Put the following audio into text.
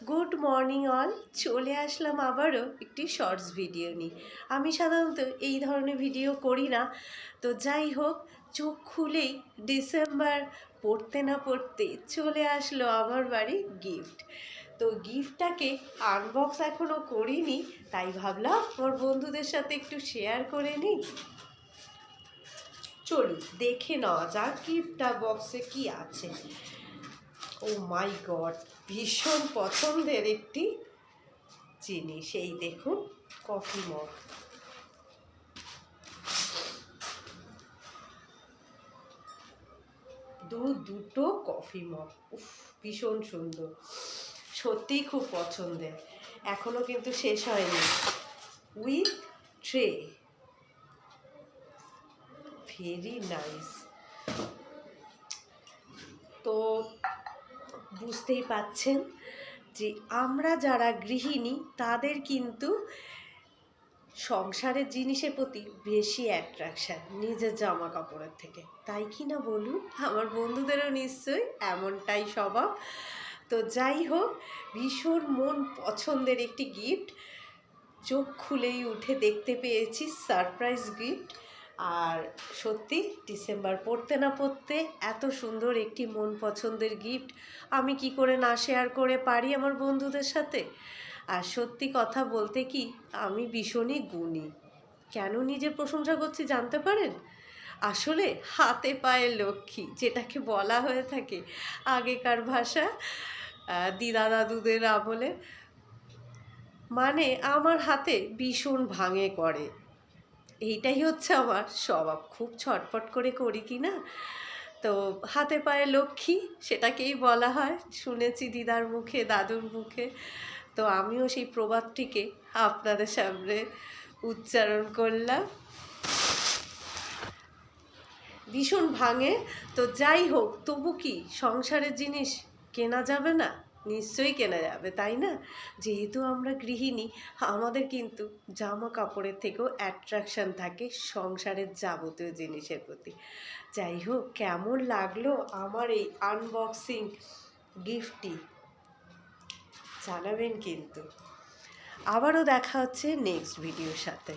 Good morning all, চলে আসলাম আবারও একটি শর্টস ভিডিও নিয়ে। আমি সাধারণত এই ধরনের ভিডিও করি না, তো যাই হোক, চোখ খুলেই ডিসেম্বর পড়তে না পড়তে চলে আসলো আমার বাড়ি গিফট। তো গিফটটাকে আনবক্স এখনও করিনি, তাই ভাবলাম আমার বন্ধুদের সাথে একটু শেয়ার করে নিই। চলুন দেখে নেওয়া যাক গিফটটা বক্সে কি আছে। ও মাই গড, ভীষণ পছন্দের একটি জিনিস। এই দেখুন, কফি মগ। দুটো কফি মগ, উফ ভীষণ সুন্দর, সত্যিই খুব পছন্দের। এখনো কিন্তু শেষ হয়নি। With tray, very nice. তো বুঝতেই পাচ্ছেন যে আমরা যারা গৃহিণী তাদের কিন্তু সংসারের জিনিসের প্রতি বেশি অ্যাট্রাকশান নিজের জামা কাপড়ের থেকে, তাই কি না বলুন? আমার বন্ধুদেরও নিশ্চয়ই এমনটাই স্বভাব। তো যাই হোক, ভীষণ মন পছন্দের একটি গিফট, চোখ খুলেই উঠে দেখতে পেয়েছি সারপ্রাইজ গিফট। আর সত্যি ডিসেম্বর পড়তে না পড়তে এত সুন্দর একটি মন পছন্দের গিফট আমি কি করে না শেয়ার করে পারি আমার বন্ধুদের সাথে। আর সত্যি কথা বলতে কি, আমি ভীষণই গুণী। কেন নিজের প্রশংসা করছি জানতে পারেন? আসলে হাতে পায়ে লক্ষ্মী যেটাকে বলা হয়ে থাকে আগেকার ভাষা, দিদা দাদুদের আমলে, মানে আমার হাতে ভীষণ ভাঙে করে। এইটাই হচ্ছে আমার স্বভাব, খুব ছটফট করে করি কি না। তো হাতে পায়ে লক্ষ্মী সেটাকেই বলা হয়, শুনেছি দিদার মুখে দাদুর মুখে। তো আমিও সেই প্রবাদটিকে আপনাদের সামনে উচ্চারণ করলাম। ভীষণ ভাঙে। তো যাই হোক, তবু কি সংসারের জিনিস কেনা যাবে না? নিশ্চয়ই কেনা যাবে, তাই না? যেহেতু আমরা গৃহিণী, আমাদের কিন্তু জামা কাপড়ের থেকেও অ্যাট্রাকশান থাকে সংসারের যাবতীয় জিনিসের প্রতি। যাই হোক, কেমন লাগলো আমার এই আনবক্সিং গিফটটি জানাবেন কিন্তু। আবারও দেখা হচ্ছে নেক্সট ভিডিওর সাথে।